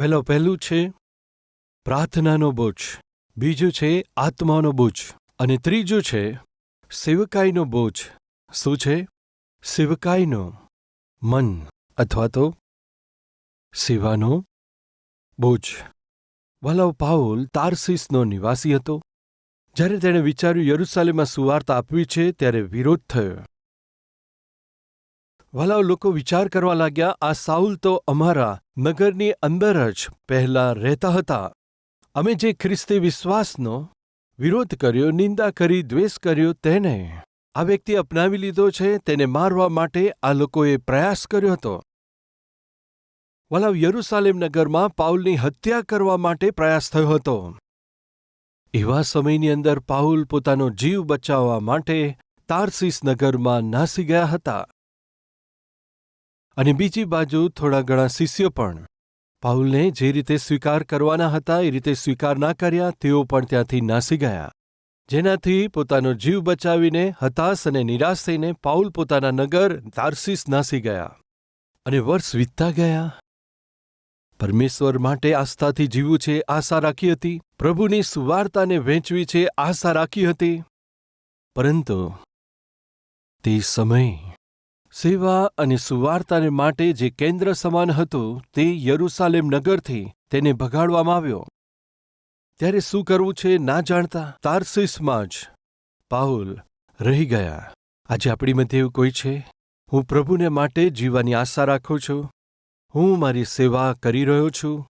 પહેલું છે પ્રાર્થનાનો બોજ, બીજું છે આત્માનો બોજ અને ત્રીજું છે સેવકાઈનો બોજ. શું છે? સેવકાઈનો મન અથવા તો સેવાનો બોજ. વાલાઓ, પાઉલ તાર્સીસનો નિવાસી હતો. જ્યારે તેણે વિચાર્યું યરૂશાલેમમાં સુવાર્તા આપવી છે ત્યારે વિરોધ થયો. વાલાઓ, લોકો વિચાર કરવા લાગ્યા, આ સાઉલ તો અમારા નગરની અંદર જ પહેલાં રહેતા હતા. અમે જે ખ્રિસ્તી વિશ્વાસનો વિરોધ કર્યો, નિંદા કરી, દ્વેષ કર્યો, તેને આ વ્યક્તિ અપનાવી લીધો છે. તેને મારવા માટે આ લોકોએ પ્રયાસ કર્યો હતો. વાલાવ, યરૂશાલેમ નગરમાં પાઉલની હત્યા કરવા માટે પ્રયાસ થયો હતો. એવા સમયની અંદર પાઉલ પોતાનો જીવ બચાવવા માટે તાર્સીસ નગરમાં નાસી ગયા હતા. અને બીજી બાજુ થોડા ઘણા શિષ્યો પણ પાઉલને જે રીતે સ્વીકાર કરવાના હતા એ રીતે સ્વીકાર ના કર્યા. તેઓ પણ ત્યાંથી નાસી ગયા, જેનાથી પોતાનો જીવ બચાવીને હતાશ અને નિરાશ થઈને પાઉલ પોતાના નગર તાર્સીસ નાસી ગયા. અને વર્ષ વીતતા ગયા. પરમેશ્વર માટે આસ્થાથી જીવવું છે આશા રાખી હતી. પ્રભુની સુવાર્તાને વહેંચવી છે આશા રાખી હતી. પરંતુ તે સમય સેવા અને સુવાર્તાને માટે જે કેન્દ્ર સમાન હતું તે યરૂશાલેમ નગરથી તેને ભગાડવામાં આવ્યો. ત્યારે શું કરવું છે ના જાણતા તાર્સીસમાં જ પાઉલ રહી ગયા. આજે આપણી મધ્ય એવું કોઈ છે? હું પ્રભુને માટે જીવવાની આશા રાખું છું. હું મારી સેવા કરી રહ્યો છું,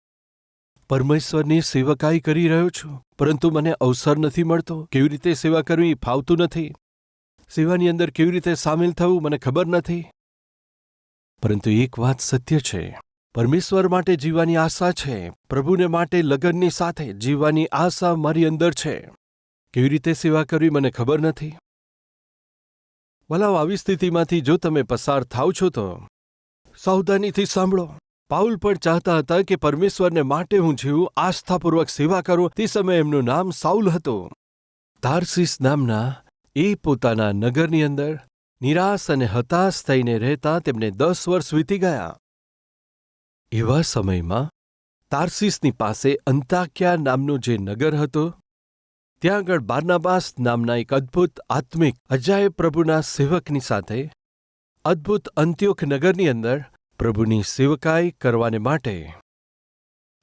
પરમેશ્વરની સેવકાઈ કરી રહ્યો છું, પરંતુ મને અવસર નથી મળતો. કેવી રીતે સેવા કરવી ફાવતું નથી. સેવાની અંદર કેવી રીતે સામેલ થવું મને ખબર નથી. પરંતુ એક વાત સત્ય છે, પરમેશ્વર માટે જીવવાની આશા છે. પ્રભુને માટે લગનની સાથે જીવવાની આશા મારી અંદર છે. કેવી રીતે સેવા કરવી મને ખબર નથી. વલાવ, આવી સ્થિતિમાંથી જો તમે પસાર થાવ છો તો સાવધાનીથી સાંભળો. પાઉલ પણ ચાહતા હતા કે પરમેશ્વરને માટે હું જીવું, આસ્થાપૂર્વક સેવા કરું. તે સમયે એમનું નામ સાઉલ હતું. તાર્સીસ નામના એ પોતાના નગરની અંદર નિરાશ અને હતાશ થઈને રહેતા તેમને 10 વર્ષ વીતી ગયા. એવા સમયમાં તાર્સીસની પાસે અંતાક્યા નામનું જે નગર હતું, ત્યાં આગળ બાર્નાબાસ નામના એક અદ્ભુત આત્મિક અજાયબ પ્રભુના સેવકની સાથે અદ્ભુત અંત્યોખ નગરની અંદર પ્રભુની સેવકાઈ કરવાને માટે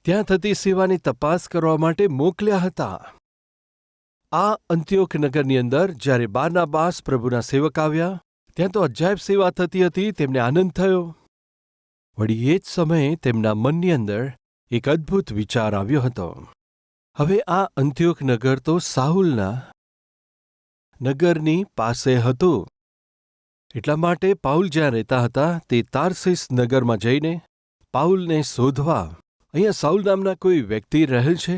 ત્યાં થતી સેવાની તપાસ કરવા માટે મોકલ્યા હતા. આ અંત્યોખ નગરની અંદર જ્યારે બાર્નાબાસ પ્રભુના સેવક આવ્યા, ત્યાં તો અજાયબ સેવા થતી હતી. તેમને આનંદ થયો. વળી એ જ સમયે તેમના મનની અંદર એક અદ્ભુત વિચાર આવ્યો હતો. હવે આ અંત્યોખ નગર તો સાઉલના નગરની પાસે હતું. એટલા માટે પાઉલ જ્યાં રહેતા હતા તે તાર્સીસ નગરમાં જઈને પાઉલને શોધવા, અહીંયા સાઉલ નામના કોઈ વ્યક્તિ રહેલ છે,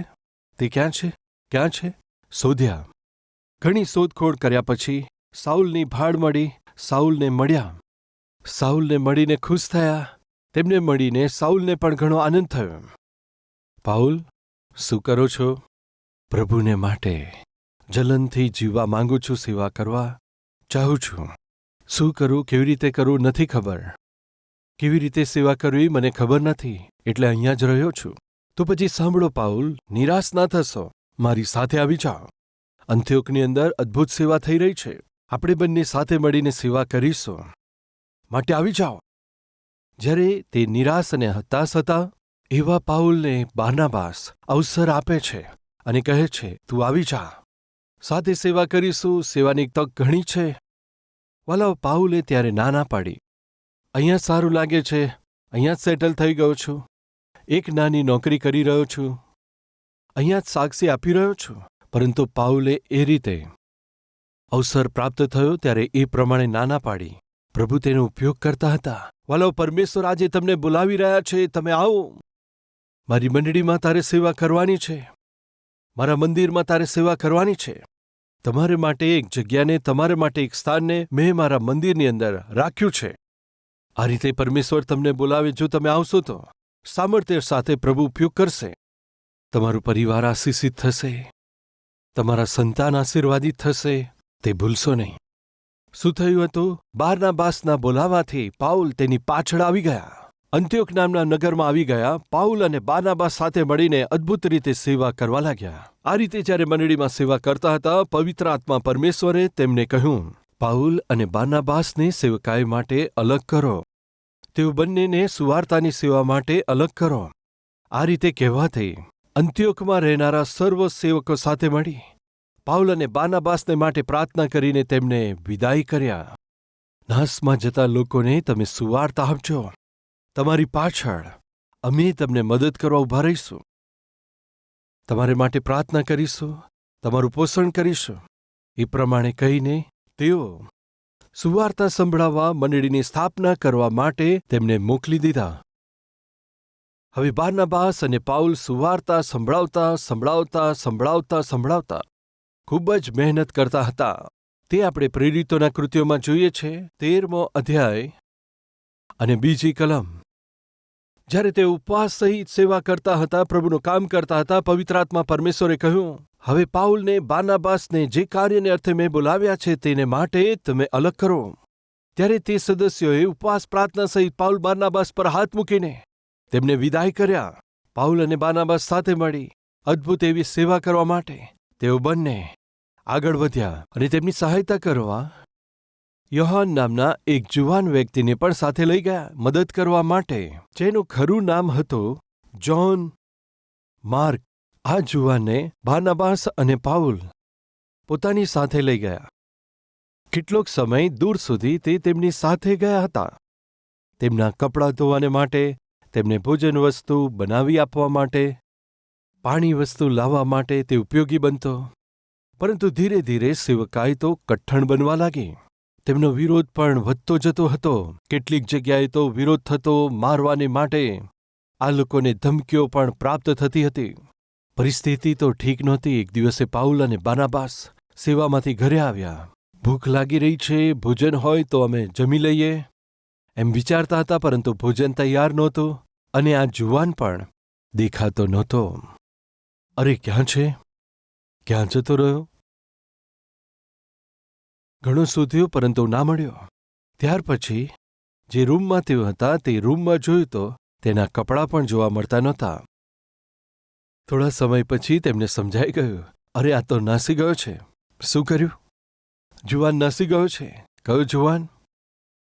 તે ક્યાં છે, ક્યાં છે, શોધ્યા. ઘણી શોધખોળ કર્યા પછી સાઉલની ભાળ મળી. સાઉલને મળ્યા. સાઉલને મળીને ખુશ થયા. તેમને મળીને સાઉલને પણ ઘણો આનંદ થયો. પાઉલ, શું કરો છો? પ્રભુને માટે જલનથી જીવવા માંગુ છું, સેવા કરવા ચાહું છું. શું કરું, કેવી રીતે કરું નથી ખબર. કેવી રીતે સેવા કરવી મને ખબર નથી, એટલે અહીંયા જ રહ્યો છું. તો પછી સાંભળો પાઉલ, નિરાશ ના થશો, મારી સાથે આવી જાઓ. અંત્યોકની અંદર અદ્ભુત સેવા થઈ રહી છે. આપણે બંને સાથે મળીને સેવા કરીશું, માટે આવી જાઓ. જ્યારે તે નિરાશ અને હતાશ હતા, એવા પાઉલને બાર્નાબાસ અવસર આપે છે અને કહે છે, તું આવી જા, સાથે સેવા કરીશું, સેવાની તક ઘણી છે. વાલાઓ, પાઉલે ત્યારે ના પાડી. અહીંયા સારું લાગે છે, અહીંયા જ સેટલ થઈ ગયો છું, એક નાની નોકરી કરી રહ્યો છું, અહીંયા જ સાક્ષી આપી રહ્યો છું. પરંતુ પાઉલે એ રીતે અવસર પ્રાપ્ત થયો ત્યારે એ પ્રમાણે ના પાડી. પ્રભુ તેનો ઉપયોગ કરતા હતા. વાલાઓ, પરમેશ્વર આજે તમને બોલાવી રહ્યા છે, તમે આવો. મારી મંડળીમાં તારે સેવા કરવાની છે, મારા મંદિરમાં તારે સેવા કરવાની છે. તમારે માટે એક જગ્યાને, તમારે માટે એક સ્થાનને મેં મારા મંદિરની અંદર રાખ્યું છે. આ રીતે પરમેશ્વર તમને બોલાવે. જો તમે આવશો તો સામર્થ્ય સાથે પ્રભુ ઉપયોગ કરશે. તમારું પરિવાર આશીષિત થશે, તમારા સંતાન આશીર્વાદિત થશે, તે ભૂલશો નહીં. શું થયું હતું? બાર્નાબાસના બોલાવાથી પાઉલ તેની પાછળ આવી ગયા અંત્યોક નામના નગરમાં આવી ગયા. પાઉલ અને બારનાબાસ સાથે મળીને અદ્ભુત રીતે સેવા કરવા લાગ્યા. આ રીતે જ્યારે મંડળીમાં સેવા કરતા હતા, પવિત્ર આત્મા પરમેશ્વરે તેમને કહ્યું, પાઉલ અને બારનાબાસને સેવકાઈ માટે અલગ કરો. તેઓ બંનેને સુવાર્તાની સેવા માટે અલગ કરો. આ રીતે કહેવાથી અંત્યોકમાં રહેનારા સર્વ સેવકો સાથે મળી પાઉલ અને બારનાબાસને માટે પ્રાર્થના કરીને તેમને વિદાય કર્યા. નાશમાં જતા લોકોને તમે સુવાર્તા આપજો. તમારી પાછળ અમે તમને મદદ કરવા ઊભા રહીશું. તમારે માટે પ્રાર્થના કરીશું, તમારું પોષણ કરીશું. એ પ્રમાણે કહીને તેઓ સુવાર્તા સંભળાવવા મંડળીની સ્થાપના કરવા માટે તેમને મોકલી દીધા. હવે બારનાબાસ અને પાઉલ સુવાર્તા સંભળાવતા ખૂબ જ મહેનત કરતા હતા. તે આપણે પ્રેરિતોના કૃત્યોમાં જોઈએ છે, 13મો અધ્યાય અને 2જી કલમ. જ્યારે તે ઉપવાસ સહિત સેવા કરતા હતા, પ્રભુનું કામ કરતા હતા, પવિત્ર આત્મા પરમેશ્વરે કહ્યું, હવે પાઉલને બારનાબાસને જે કાર્યને અર્થે મેં બોલાવ્યા છે તેને માટે તમે અલગ કરો. ત્યારે તે સદસ્યોએ ઉપવાસ પ્રાર્થના સહિત પાઉલ બારનાબાસ પર હાથ મૂકીને તેમને વિદાય કર્યા. પાઉલ અને બારનાબાસ સાથે મળી અદ્ભુત એવી સેવા કરવા માટે તેઓ બંને આગળ વધ્યા અને તેમની સહાયતા કરવા યોહાન નામના એક જુવાન વ્યક્તિને પણ સાથે લઈ ગયા મદદ કરવા માટે, જેનું ખરું નામ હતું જોન માર્ક. આ જુવાનને બારનાબાસ અને પાઉલ પોતાની સાથે લઈ ગયા. કેટલોક સમય દૂર સુધી તે તેમની સાથે ગયા હતા. તેમના કપડાં ધોવાને માટે, તેમને ભોજન વસ્તુ બનાવી આપવા માટે, પાણી વસ્તુ લાવવા માટે તે ઉપયોગી બનતો. પરંતુ ધીરે ધીરે સેવકાઈ તો કઠણ બનવા લાગી. તેમનો વિરોધ પણ વધતો જતો હતો. કેટલીક જગ્યાએ તો વિરોધ થતો, મારવાને માટે આ લોકોને ધમકીઓ પણ પ્રાપ્ત થતી હતી. પરિસ્થિતિ તો ઠીક નહોતી. એક દિવસે પાઉલ અને બારનાબાસ સેવામાંથી ઘરે આવ્યા. ભૂખ લાગી રહી છે, ભોજન હોય તો અમે જમી લઈએ એમ વિચારતા હતા, પરંતુ ભોજન તૈયાર નહોતું અને આ જુવાન પણ દેખાતો નહોતો. અરે ક્યાં છે? ક્યાં જતો રહ્યો? ઘણું શોધ્યું પરંતુ ના મળ્યો. ત્યાર પછી જે રૂમમાં તેઓ હતા તે રૂમમાં જોયું તો તેના કપડાં પણ જોવા મળતા નહોતા. થોડા સમય પછી તેમને સમજાઈ ગયું, અરે આ તો નાસી ગયો છે. શું કર્યું? જુવાન નાસી ગયો છે. કયો જુવાન?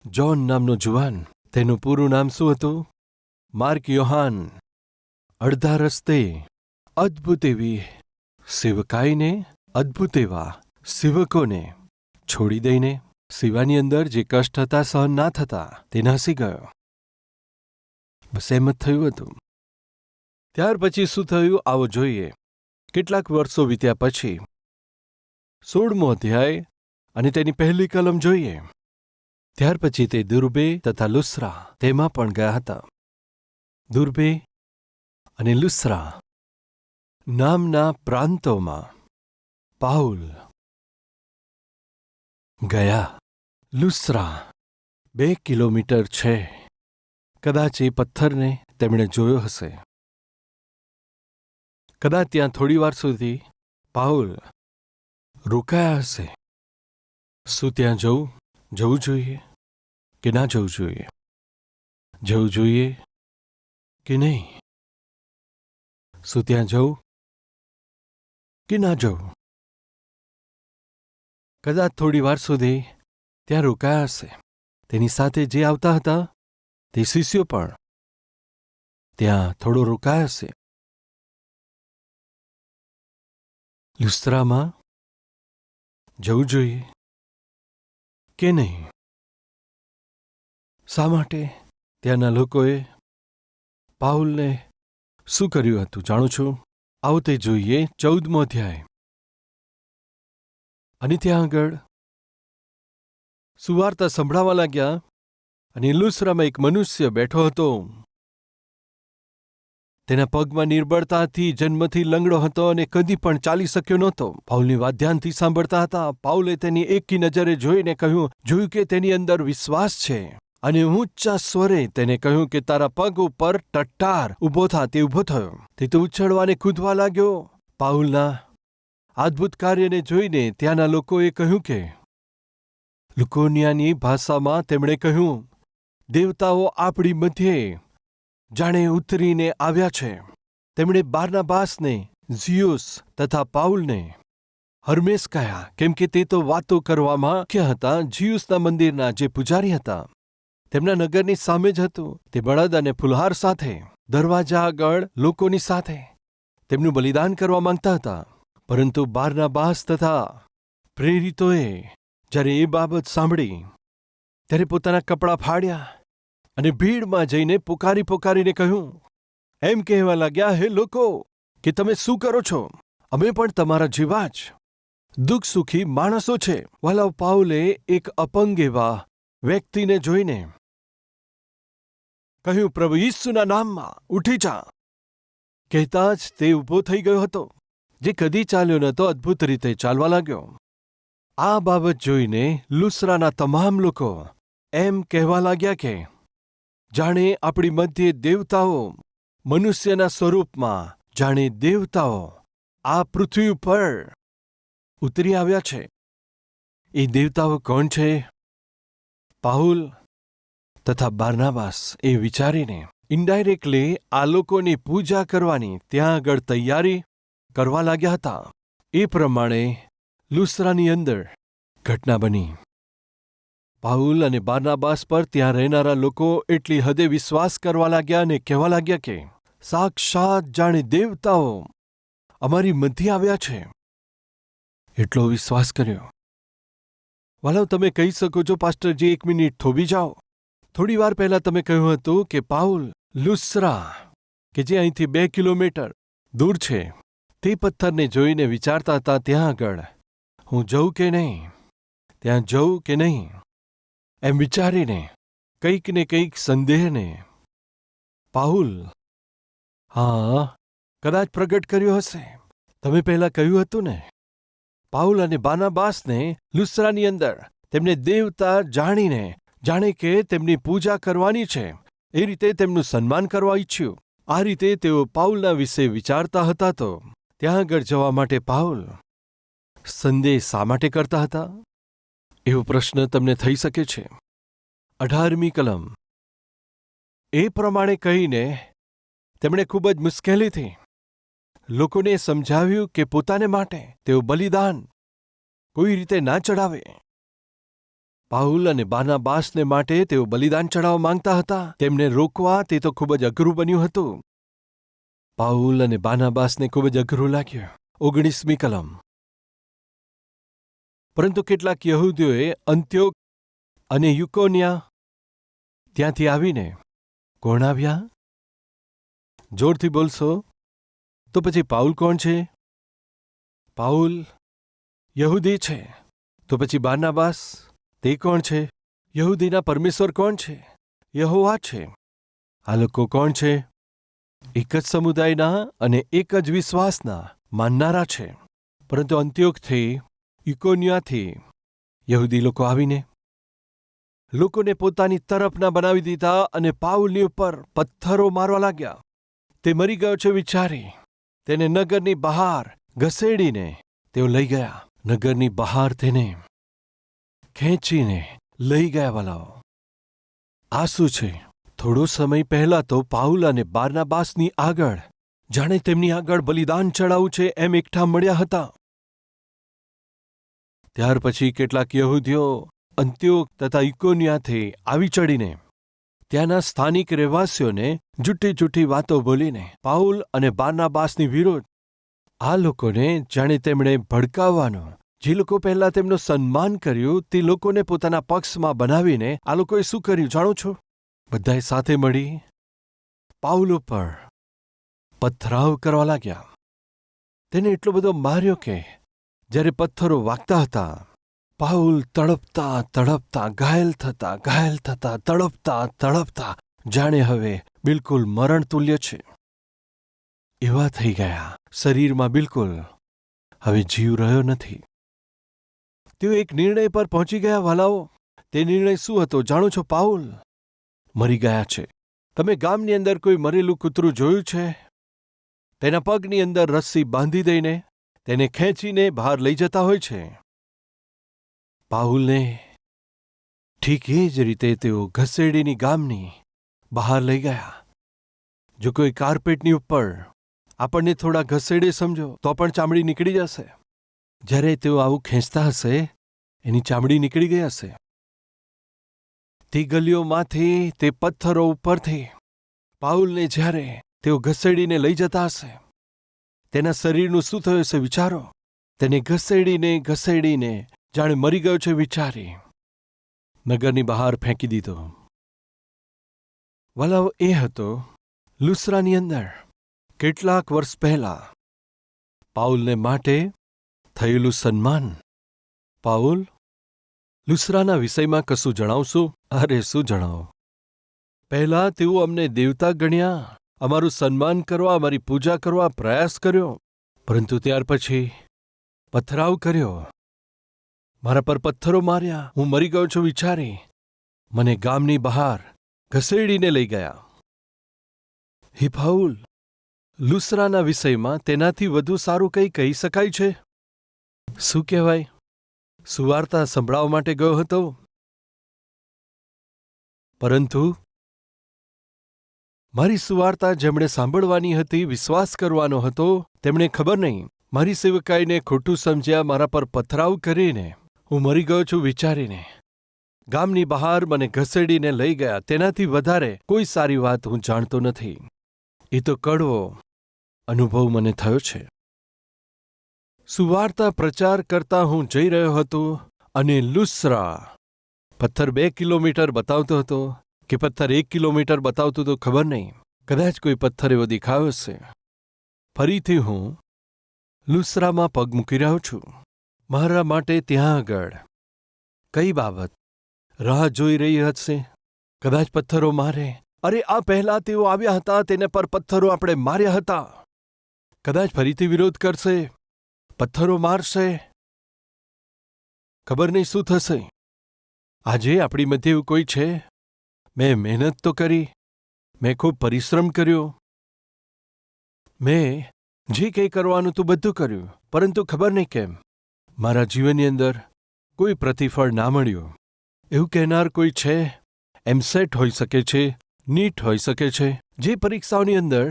જોન નામનો જુવાન. તેનું પૂરું નામ શું હતું? માર્ક યોહાન. અડધા રસ્તે અદ્ભુત એવી સેવકાઈને, અદ્ભુત એવા સેવકોને છોડી દઈને સેવાની અંદર જે કષ્ટ હતા સહન ના થતા તે નાસી ગયો. બસ એમ જ થયું હતું. ત્યાર પછી શું થયું આવો જોઈએ. કેટલાક વર્ષો વીત્યા પછી 16મો અધ્યાય અને તેની પહેલી કલમ જોઈએ. ત્યાર પછી તે દુર્બે તથા લુસ્રા તેમાં પણ ગયા હતા. દુર્બે અને લુસ્રા નામના પ્રાંતોમાં પાઉલ ગયા. લુસ્રા 2 કિલોમીટર છે. કદાચ એ પથ્થરને તેમણે જોયો હશે. કદાચ ત્યાં થોડી વાર સુધી પાઉલ રોકાયા હશે. શું ત્યાં જવું જોઈએ કે ના જવું જોઈએ? જવું જોઈએ કે નહીં? શું ત્યાં જવું કે ના જવું? કદાચ થોડી વાર સુધી ત્યાં રોકાયા હશે. તેની સાથે જે આવતા હતા તે શિષ્યો પણ ત્યાં થોડો રોકાયા હશે. લુસ્ત્રામાં જવું જોઈએ કે નહીં? શા માટે ત્યાંના લોકોએ પાઉલને શું કર્યું હતું જાણું છું? આવો તે જોઈએ. 14મો અધ્યાય. અને ત્યાં આગળ સુવાર્તા સંભળાવા લાગ્યા અને લુસ્રામાં એક મનુષ્ય બેઠો હતો. તેના પગમાં નિર્બળતાથી જન્મથી લંગડો હતો અને કદી પણ ચાલી શક્યો નહોતો. પાઉલની વાત ધ્યાનથી સાંભળતા હતા. પાઉલે તેની એકી નજરે જોઈને જોયું કે તેની અંદર વિશ્વાસ છે અને ઊંચા સ્વરે તેને કહ્યું કે તારા પગ ઉપર ટટ્ટાર ઊભો થા. તે ઊભો થયો. તે તો ઉછળવાને કૂદવા લાગ્યો. પાઉલના અદ્ભુત કાર્યને જોઈને ત્યાંના લોકોએ કહ્યું કે લુકોનિયાની ભાષામાં તેમણે કહ્યું દેવતાઓ આપણી મધ્યે જાણે ઉતરીને આવ્યા છે. તેમણે બારનાબાસને ઝિયુસ તથા પાઉલને હર્મેસ કહ્યા, કેમ કે તે તો વાતો કરવામાં મુખ્ય હતા. ઝિયુસના મંદિરના જે પૂજારી હતા તેમના નગરની સામે જ હતું. તે બળદ અને ફુલહાર સાથે દરવાજા આગળ લોકોની સાથે તેમનું બલિદાન કરવા માંગતા હતા. પરંતુ બારનાબાસ તથા પ્રેરિતોએ જ્યારે એ બાબત સાંભળી ત્યારે પોતાના કપડાં ફાડ્યા અને ભીડમાં જઈને પોકારીને કહ્યું, એમ કહેવા લાગ્યા, હે લોકો, કે તમે શું કરો છો? અમે પણ તમારા જેવા જ દુઃખ સુખી માણસો છે. વાલાવ, પાઉલે એક અપંગ એવા વ્યક્તિને જોઈને કહ્યું, પ્રભુ ઈસુના નામમાં ઉઠી જા. કહેતા જ તે ઊભો થઈ ગયો હતો. જે કદી ચાલ્યો નહોતો, અદ્ભુત રીતે ચાલવા લાગ્યો. આ બાબત જોઈને લુસ્રાના તમામ લોકો એમ કહેવા લાગ્યા કે જાણે આપણી મધ્યે દેવતાઓ મનુષ્યના સ્વરૂપમાં, જાણે દેવતાઓ આ પૃથ્વી ઉપર ઉતરી આવ્યા છે. એ દેવતાઓ કોણ છે? પાઉલ તથા બારનાબાસ એ વિચારીને ઇન્ડાયરેક્ટલી આ લોકોની પૂજા કરવાની ત્યાં આગળ તૈયારી કરવા લાગ્યા હતા. એ પ્રમાણે લુસ્રાની અંદર ઘટના બની. પાઉલ અને બારનાબાસ પર ત્યાં રહેનારા લોકો એટલી હદે વિશ્વાસ કરવા લાગ્યા અને કહેવા લાગ્યા કે સાક્ષાત જાણે દેવતાઓ અમારી મધ્યે આવ્યા છે. એટલો વિશ્વાસ કર્યો. વાલાવ, તમે કહી શકો છો, પાસ્ટરજી, 1 મિનિટ થોભી જાઓ. થોડી વાર પહેલા તમે કહ્યું હતું કે પાઉલ લુસ્રા, કે જે અહીંથી 2 કિલોમીટર દૂર છે, તે પથ્થરને જોઈને વિચારતા હતા, ત્યાં આગળ હું જઉં કે નહીં, ત્યાં જઉં કે નહીં, એમ વિચારીને કંઈક ને કંઈક સંદેહને પાઉલ કદાચ પ્રગટ કર્યો હશે. તમે પહેલા કહ્યું હતું ને, પાઉલ અને બારનાબાસને લુસ્રાની અંદર તેમને દેવતા જાણીને, જાણે કે તેમની પૂજા કરવાની છે, એ રીતે તેમનું સન્માન કરવા ઈચ્છ્યું. આ રીતે તેઓ પાઉલના વિશે વિચારતા હતા. તો ત્યાં આગળ જવા માટે પાઉલ સંદેહ શા માટે કરતા હતા? એવો પ્રશ્ન તમને થઈ શકે છે. 18મી કલમ. એ પ્રમાણે કહીને તેમણે ખૂબ જ મુશ્કેલીથી લોકોને સમજાવ્યું કે પોતાને માટે તેઓ બલિદાન કોઈ રીતે ના ચડાવે. પાઉલ અને બારનાબાસને માટે તેઓ બલિદાન ચડાવવા માંગતા હતા. તેમને રોકવા તે તો ખૂબ જ અઘરું બન્યું હતું. પાઉલ અને બારનાબાસને ખૂબ જ અઘરું લાગ્યું. 19મી કલમ. પરંતુ કેટલાક યહૂદીઓએ અંત્યોક અને યુકોન્યા ત્યાંથી આવીને, કોણ આવ્યા? જોરથી બોલશો તો પછી પાઉલ કોણ છે? પાઉલ યહૂદી છે. તો પછી બારનાબાસ તે કોણ છે? યહૂદીના પરમેશ્વર કોણ છે? યહોવા છે. આ લોકો કોણ છે? એક જ સમુદાયના અને એક જ વિશ્વાસના માનનારા છે. પરંતુ અંત્યોકથી, ઇકોનિયાથી યહૂદી લોકો આવીને લોકોને પોતાની તરફના બનાવી દીધા અને પાઉલની ઉપર પથ્થરો મારવા લાગ્યા. તે મરી ગયો છે વિચારી તેને નગરની બહાર ઘસેડીને તેઓ લઈ ગયા. નગરની બહાર તેને ખેંચીને લઈ ગયા. વાલાઓ, આ શું છે? થોડો સમય પહેલા તો પાઉલ અને બારનાબાસની આગળ, જાણે તેમની આગળ બલિદાન ચડાવવું છે એમ એકઠા મળ્યા હતા. ત્યાર પછી કેટલાક યહૂદીઓ અંત્યોક તથા ઇકોનિયાથી આવી ચડીને ત્યાંના સ્થાનિક રહેવાસીઓને જૂઠી વાતો બોલીને પાઉલ અને બારનાબાસની વિરુદ્ધ આ લોકોને, જાણે તેમણે ભડકાવવાનો, જે લોકો પહેલા તેમનું સન્માન કર્યું તે લોકોને પોતાના પક્ષમાં બનાવીને આ લોકોએ શું કર્યું જાણો છો? બધાએ સાથે મળી પાઉલ ઉપર પથરાવ કરવા લાગ્યા. તેને એટલો બધો માર્યો કે જ્યારે પથ્થરો વાગતા હતા, પાઉલ તડપતા ઘાયલ થતા તડપતા જાણે હવે બિલકુલ મરણ તુલ્ય છે એવા થઈ ગયા. શરીરમાં બિલકુલ હવે જીવ રહ્યો નથી. તેઓ એક નિર્ણય પર પહોંચી ગયા. વાલાઓ, તે નિર્ણય શું હતો જાણો છો? પાઉલ મરી ગયા છે. તમે ગામની અંદર કોઈ મરેલું કૂતરું જોયું છે? તેના પગની અંદર રસ્સી બાંધી દઈને તેને ખેંચીને બહાર લઈ જતા હોય છે. પાઉલને ઠીક એ જ રીતે તેઓ ઘસેડીની ગામની બહાર લઈ ગયા. જો કોઈ કાર્પેટની ઉપર આપણને થોડા ઘસેડે સમજો તો પણ ચામડી નીકળી જશે. જ્યારે તેઓ આવું ખેંચતા હશે એની ચામડી નીકળી ગઈ હશે. તે ગલીઓમાંથી, તે પથ્થરો ઉપરથી પાઉલને જ્યારે તેઓ ઘસેડીને લઈ જતા હશે, તેના શરીરનું શું થયું હશે વિચારો. તેને ઘસેડીને ઘસેડીને જાણે મરી ગયો છે વિચારી નગરની બહાર ફેંકી દીધો. વલાવ એ હતો લુસ્રાની અંદર કેટલાક વર્ષ પહેલા પાઉલને માટે થયેલું સન્માન. પાઉલ, લુસ્રાના વિષયમાં કશું જણાવશું? અરે શું જણાવો. પહેલાં તેઓ અમને દેવતા ગણ્યા, અમારું સન્માન કરવા, અમારી પૂજા કરવા પ્રયાસ કર્યો, પરંતુ ત્યાર પછી પથરાવ કર્યો. મારા પર પથ્થરો માર્યા, હું મરી ગયો છું વિચારી મને ગામની બહાર ઘસેડીને લઈ ગયા. હે પાઉલ, લુસ્રાના વિષયમાં તેનાથી વધુ સારું કંઈ કહી શકાય છે? શું કહેવાય? સુવાર્તા સંભળાવવા માટે ગયો હતો, પરંતુ મારી સુવાર્તા જેમણે સાંભળવાની હતી, વિશ્વાસ કરવાનો હતો, તેમણે ખબર નહીં, મારી સેવકાઈને ખોટું સમજ્યા, મારા પર પથરાવ કરીને હું મરી ગયો છું વિચારીને ગામની બહાર મને ઘસેડીને લઈ ગયા. તેનાથી વધારે કોઈ સારી વાત હું જાણતો નથી. એ તો કડવો અનુભવ મને થયો છે. સુવાર્તા પ્રચાર કરતા હું જઈ રહ્યો હતો અને લુસ્રા પથ્થર 2 કિલોમીટર બતાવતો હતો કે પથ્થર 1 કિલોમીટર બતાવતો તો ખબર નહીં. કદાચ કોઈ પથ્થર એવો દેખાયો હશે. ફરીથી હું લુસ્રામાં પગ મૂકી રહ્યો છું. મારા માટે ત્યાં આગળ કઈ બાબત રાહ જોઈ રહી હશે? કદાચ પથ્થરો મારે. અરે આ પહેલા તેઓ આવ્યા હતા, તેને પર પથ્થરો આપણે માર્યા હતા. કદાચ ફરીથી વિરોધ કરશે, પથ્થરો મારશે. ખબર નહીં શું થશે. આજે આપણી મધ્ય એવું કોઈ છે? મેં મહેનત તો કરી, મેં ખૂબ પરિશ્રમ કર્યો, મેં જે કંઈ કરવાનું તો બધું કર્યું, પરંતુ ખબર નહીં કેમ મારા જીવનની અંદર કોઈ પ્રતિફળ ના મળ્યું. એવું કહેનાર કોઈ છે? એમસેટ હોઈ શકે છે, નીટ હોઈ શકે છે, જે પરીક્ષાઓની અંદર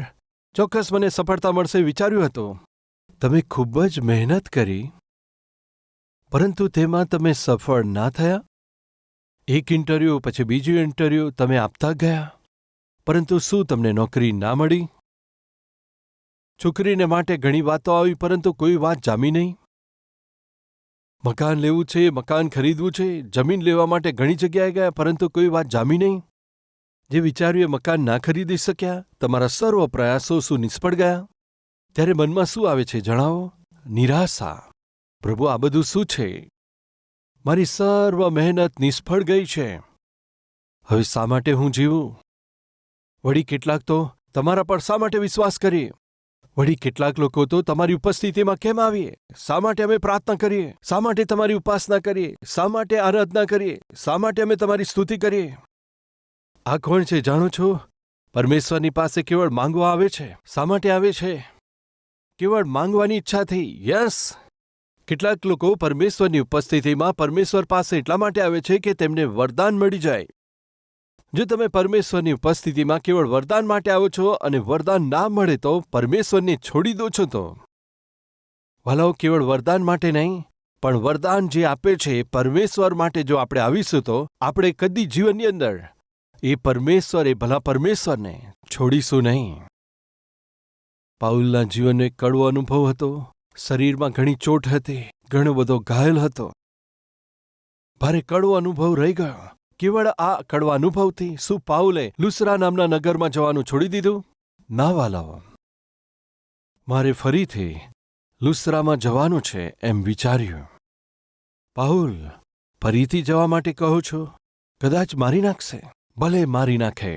ચોક્કસ મને સફળતા મળશે વિચાર્યું હતું. તમે ખૂબ જ મહેનત કરી, પરંતુ તેમાં તમે સફળ ના થયા. એક ઇન્ટરવ્યૂ પછી બીજું ઇન્ટરવ્યૂ તમે આપતા ગયા, પરંતુ શું તમને નોકરી ના મળી? છોકરીને માટે ઘણી વાતો આવી, પરંતુ કોઈ વાત જામી નહીં. મકાન લેવું છે, મકાન ખરીદવું છે, જમીન લેવા માટે ઘણી જગ્યાએ ગયા, પરંતુ કોઈ વાત જામી નહીં. જે વિચાર્યું એ મકાન ના ખરીદી શક્યા. તમારા સર્વ પ્રયાસો શું નિષ્ફળ ગયા? ત્યારે મનમાં શું આવે છે જણાવો? નિરાશા. પ્રભુ, આ બધું શું છે? મારી સર્વ મહેનત નિષ્ફળ ગઈ છે. હવે શા માટે હું જીવું? વળી કેટલાક તો તમારા પર શા માટે વિશ્વાસ કરીએ? વળી કેટલાક લોકો તો તમારી ઉપસ્થિતિમાં કેમ આવીએ? શા માટે અમે પ્રાર્થના કરીએ? શા માટે તમારી ઉપાસના કરીએ? શા માટે આરાધના કરીએ? શા માટે અમે તમારી સ્તુતિ કરીએ? આ કોણ છે જાણો છો? પરમેશ્વરની પાસે કેવળ માંગવા આવે છે. શા માટે આવે છે? કેવળ માંગવાની ઈચ્છાથી. યસ, કેટલાક લોકો પરમેશ્વરની ઉપસ્થિતિમાં પરમેશ્વર પાસે એટલા માટે આવે છે કે તેમને વરદાન મળી જાય. જો તમે પરમેશ્વરની ઉપસ્થિતિમાં કેવળ વરદાન માટે આવો છો અને વરદાન ના મળે તો પરમેશ્વરને છોડી દો છો, તો વાલાઓ, કેવળ વરદાન માટે નહીં, પણ વરદાન જે આપે છે પરમેશ્વર માટે જો આપણે આવીશું તો આપણે કદી જીવનની અંદર એ પરમેશ્વર, એ ભલા પરમેશ્વરને છોડીશું નહીં. પાઉલના જીવનનો એક કડવો અનુભવ હતો. શરીરમાં ઘણી ચોટ હતી, ઘણો બધો ઘાયલ હતો. ભારે કડવો અનુભવ રહી ગયો. કેવળ આ કડવા અનુભવથી શું પાઉલે લુસ્રા નામના નગરમાં જવાનું છોડી દીધું? ના વાલાઓ, મારે ફરીથી લુસ્રામાં જવાનું છે એમ વિચાર્યું. પાઉલ, ફરીથી જવા માટે કહો છો? કદાચ મારી નાખશે. ભલે મારી નાખે.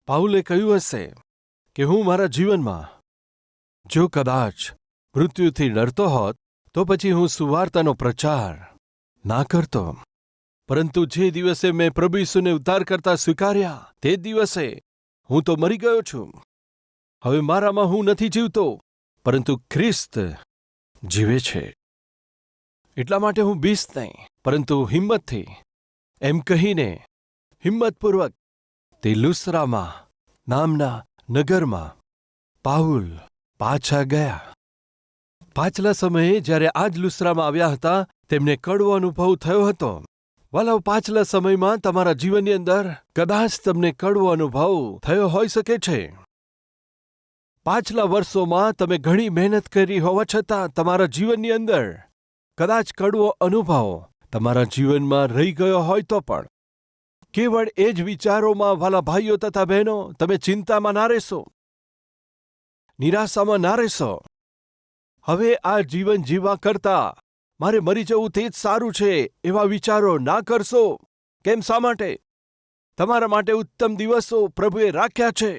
પાઉલે કહ્યું હશે કે હું મારા જીવનમાં જો કદાચ મૃત્યુથી ડરતો હોત તો પછી હું સુવાર્તાનો પ્રચાર ના કરતો. પરંતુ જે દિવસે મેં પ્રભુ ઈસુને ઉદ્ધાર કરતા સ્વીકાર્યા તે દિવસે હું તો મરી ગયો છું. હવે મારામાં હું નથી જીવતો, પરંતુ ખ્રિસ્ત જીવે છે. એટલા માટે હું બીસ નહીં, પરંતુ હિંમતથી એમ કહીને હિંમતપૂર્વક તે લુસ્રામાં નામના નગરમાં પાઉલ પાછા ગયા. પાછલા સમયે જ્યારે આ જ લુસ્રામાં આવ્યા હતા તેમને કડવો અનુભવ થયો હતો. વાલાઓ, પાછલા સમયમાં તમારા જીવનની અંદર કદાચ તમને કડવો અનુભવ થયો હોઈ શકે છે. પાછલા વર્ષોમાં તમે ઘણી મહેનત કરી હોવા છતાં તમારા જીવનની અંદર કદાચ કડવો અનુભવ તમારા જીવનમાં રહી ગયો હોય તો પણ કેવળ એ જ વિચારોમાં વાલા ભાઈઓ તથા બહેનો તમે ચિંતામાં ના રહેશો, નિરાશામાં ના રહેશો. હવે આ જીવન જીવવા કરતા મારે મરી જવું તે જ સારું છે એવા વિચારો ના કરશો. કેમ, શા માટે? તમારા માટે ઉત્તમ દિવસો પ્રભુએ રાખ્યા છે.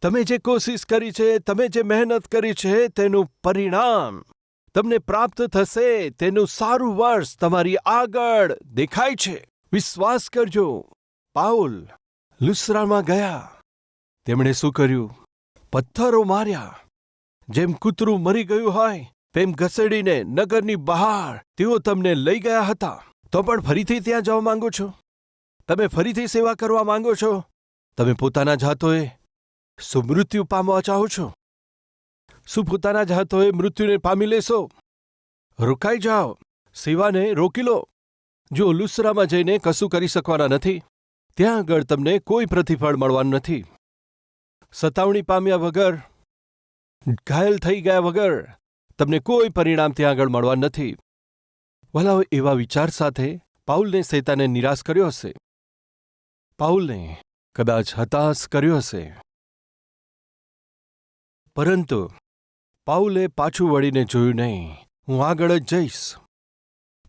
તમે જે કોશિશ કરી છે, તમે જે મહેનત કરી છે તેનું પરિણામ તમને પ્રાપ્ત થશે. તેનું સારું વર્ષ તમારી આગળ દેખાય છે. વિશ્વાસ કરજો. પાઉલ લુસ્રામાં ગયા. તેમણે શું કર્યું? પથ્થરો માર્યા. જેમ કૂતરું મરી ગયું હોય તેમ ઘસેડીને નગરની બહાર તેઓ તમને લઈ ગયા હતા. તો પણ ફરીથી ત્યાં જવા માંગો છો? તમે ફરીથી સેવા કરવા માંગો છો? તમે પોતાના જાતોએ શું મૃત્યુ પામવા ચાહો છો? શું પોતાના જાતોએ મૃત્યુને પામી લેશો? રોકાઈ જાઓ, સેવાને રોકી લો. જો લુસ્રામાં જઈને કશું કરી શકવાના નથી, ત્યાં આગળ તમને કોઈ પ્રતિફળ મળવાનું નથી. સતાવણી પામ્યા વગર, ઘાયલ થઈ ગયા વગર તમને કોઈ પરિણામ ત્યાં આગળ મળવાનું નથી. વલાઓ, એવા વિચાર સાથે પાઉલને શૈતાને નિરાશ કર્યો હશે. પાઉલને કદાચ હતાશ કર્યો હશે. પરંતુ પાઉલે પાછું વળીને જોયું નહીં. હું આગળ જ જઈશ.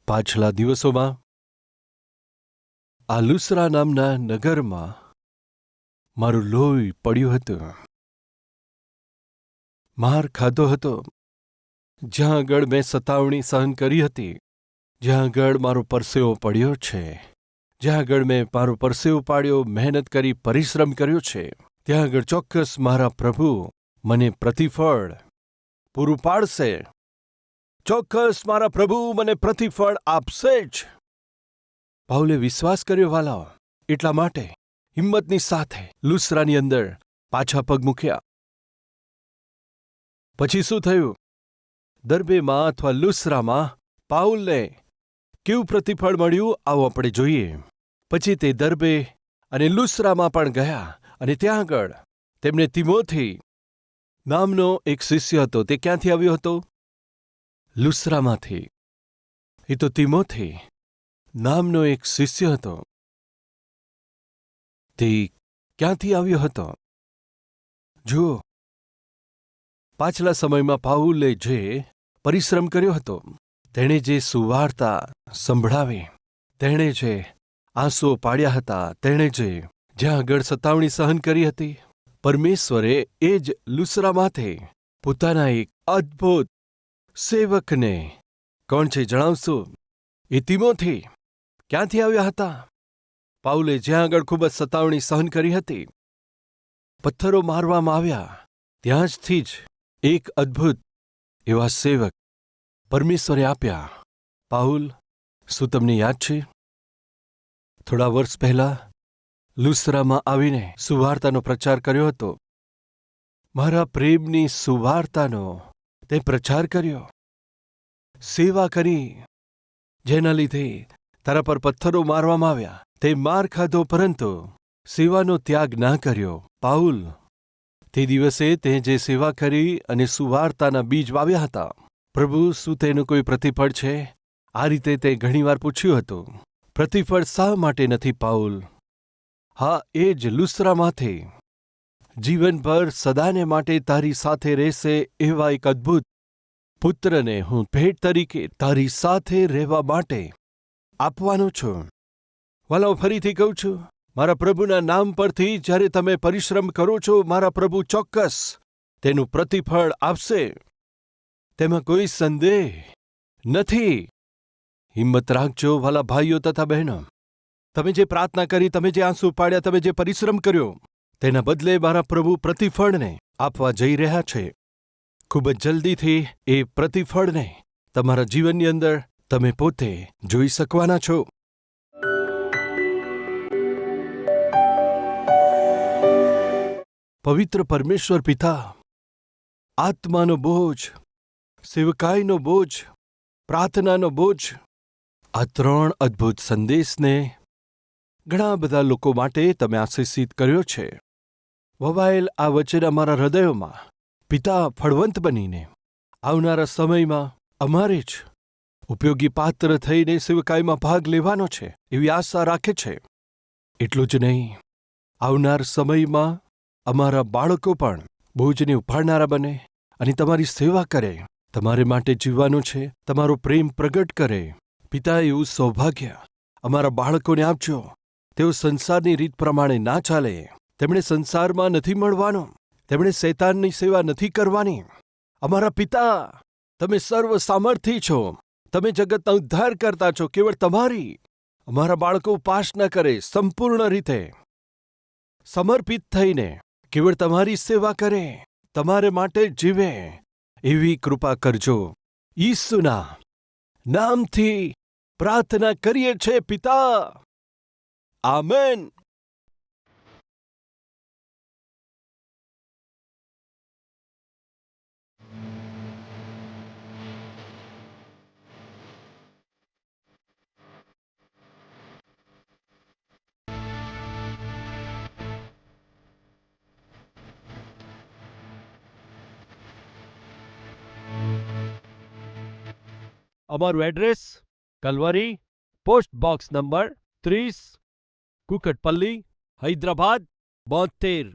પાછલા દિવસોમાં આ લુસ્રા નામના નગરમાં મારું લોહી પડ્યું હતું, માર ખાધો હતો. જ્યાં આગળ મેં સતાવણી સહન કરી હતી, જ્યાં આગળ મારો પરસેવો પડ્યો છે, જ્યાં આગળ મેં મારો પરસેવો પાડ્યો, મહેનત કરી, પરિશ્રમ કર્યો છે, ત્યાં આગળ ચોક્કસ મારા પ્રભુ મને પ્રતિફળ પૂરું પાડશે. ચોક્કસ મારા પ્રભુ મને પ્રતિફળ આપશે જ. પાઉલે વિશ્વાસ કર્યો વાલાઓ. એટલા માટે હિંમતની સાથે લુસ્રાની અંદર પાછા પગ મૂક્યા. પછી શું થયું? દરબેમાં અથવા લુસ્રામાં પાઉલને કેવું પ્રતિફળ મળ્યું આવો આપણે જોઈએ. પછી તે દરબે અને લુસ્રામાં પણ ગયા અને ત્યાં આગળ તેમને તિમોથી નામનો એક શિષ્ય હતો. તે ક્યાંથી આવ્યો હતો? લુસ્રામાંથી. એ તો તિમોથી નામનો એક શિષ્ય હતો. તે ક્યાંથી આવ્યો હતો? જુઓ, પાછલા સમયમાં પાઉલે જે પરિશ્રમ કર્યો હતો, તેણે જે સુવાર્તા સંભળાવી, તેણે જે આંસુઓ પાડ્યા હતા, તેણે જે જ્યાં આગળ સતાવણી સહન કરી હતી, પરમેશ્વરે એ જ લુસ્રામાંથી પોતાના એક અદ્ભુત સેવકને, કોણ છે જણાવશો? એ તિમોથી ક્યાંથી આવ્યા હતા? પાઉલે જ્યાં આગળ ખૂબ જ સતાવણી સહન કરી હતી, પથ્થરો મારવામાં આવ્યા, ત્યાં જથી જ એક અદ્ભુત એવા સેવક પરમેશ્વરે આપ્યા. પાઉલ, શું તમને યાદ છે? થોડા વર્ષ પહેલા લુસ્રામાં આવીને સુવાર્તાનો પ્રચાર કર્યો હતો. મારા પ્રેમની સુવાર્તાનો તે પ્રચાર કર્યો, સેવા કરી, જેના લીધે તારા પર પથ્થરો મારવામાં આવ્યા. તે માર ખાધો, પરંતુ સેવાનો ત્યાગ ના કર્યો. પાઉલ, તે દિવસે તે જે સેવા કરી અને સુવાર્તાના બીજ વાવ્યા હતા, પ્રભુ, શું તેનું કોઈ પ્રતિફળ છે? આ રીતે તે ઘણીવાર પૂછ્યું હતું. પ્રતિફળ શા માટે નથી પાઉલ? હા, એ જ લુસ્રામાંથી જીવનભર સદાને માટે તારી સાથે રહેશે એવા એક અદ્ભુત પુત્રને હું ભેટ તરીકે તારી સાથે રહેવા માટે આપવાનો છું. વાલાઓ, ફરીથી કહું છું, મારા પ્રભુના નામ પરથી જ્યારે તમે પરિશ્રમ કરો છો, મારા પ્રભુ ચોક્કસ તેનું પ્રતિફળ આપશે. તેમાં કોઈ સંદેહ નથી. હિંમત રાખજો વાલા ભાઈઓ તથા બહેનો. તમે જે પ્રાર્થના કરી, તમે જે આંસુ પાડ્યા, તમે જે પરિશ્રમ કર્યો, તેના બદલે મારા પ્રભુ પ્રતિફળને આપવા જઈ રહ્યા છે. ખૂબ જ જલ્દીથી એ પ્રતિફળને તમારા જીવનની અંદર તમે પોતે જોઈ શકવાના છો. પવિત્ર પરમેશ્વર પિતા, આત્માનો બોજ, સેવકાઈનો બોજ, પ્રાર્થનાનો બોજ, આ 3 અદ્ભુત સંદેશને ઘણા બધા લોકો માટે તમે આશીષિત કર્યો છે. વવાયેલ આ વચન અમારા હૃદયોમાં પિતા ફળવંત બનીને આવનારા સમયમાં અમારે જ ઉપયોગી પાત્ર થઈને સેવકાઈમાં ભાગ લેવાનો છે એવી આશા રાખે છે. એટલું જ નહીં, આવનાર સમયમાં અમારા બાળકો પણ બોજને ઉપાડનારા બને અને તમારી સેવા કરે. તમારે માટે જીવવાનું છે, તમારો પ્રેમ પ્રગટ કરે. પિતા, એવું સૌભાગ્ય અમારા બાળકોને આપજો. તેઓ સંસારની રીત પ્રમાણે ના ચાલે. તેમણે સંસારમાં નથી મળવાનું. તેમણે શૈતાનની સેવા નથી કરવાની. અમારા પિતા, તમે સર્વ સામર્થ્ય છો. તમે જગતના ઉદ્ધાર કરતા છો, કેવળ તમારી. અમારા બાળકો ઉપાસના કરે, સંપૂર્ણ રીતે સમર્પિત થઈને કેવળ તમારી સેવા કરે, તમારે માટે જીવે, એવી કૃપા કરજો. ઈસુના નામથી પ્રાર્થના કરીએ છે પિતા. આમેન. અમારું address Calvary, post box number 30, Kukatpally, Hyderabad 72.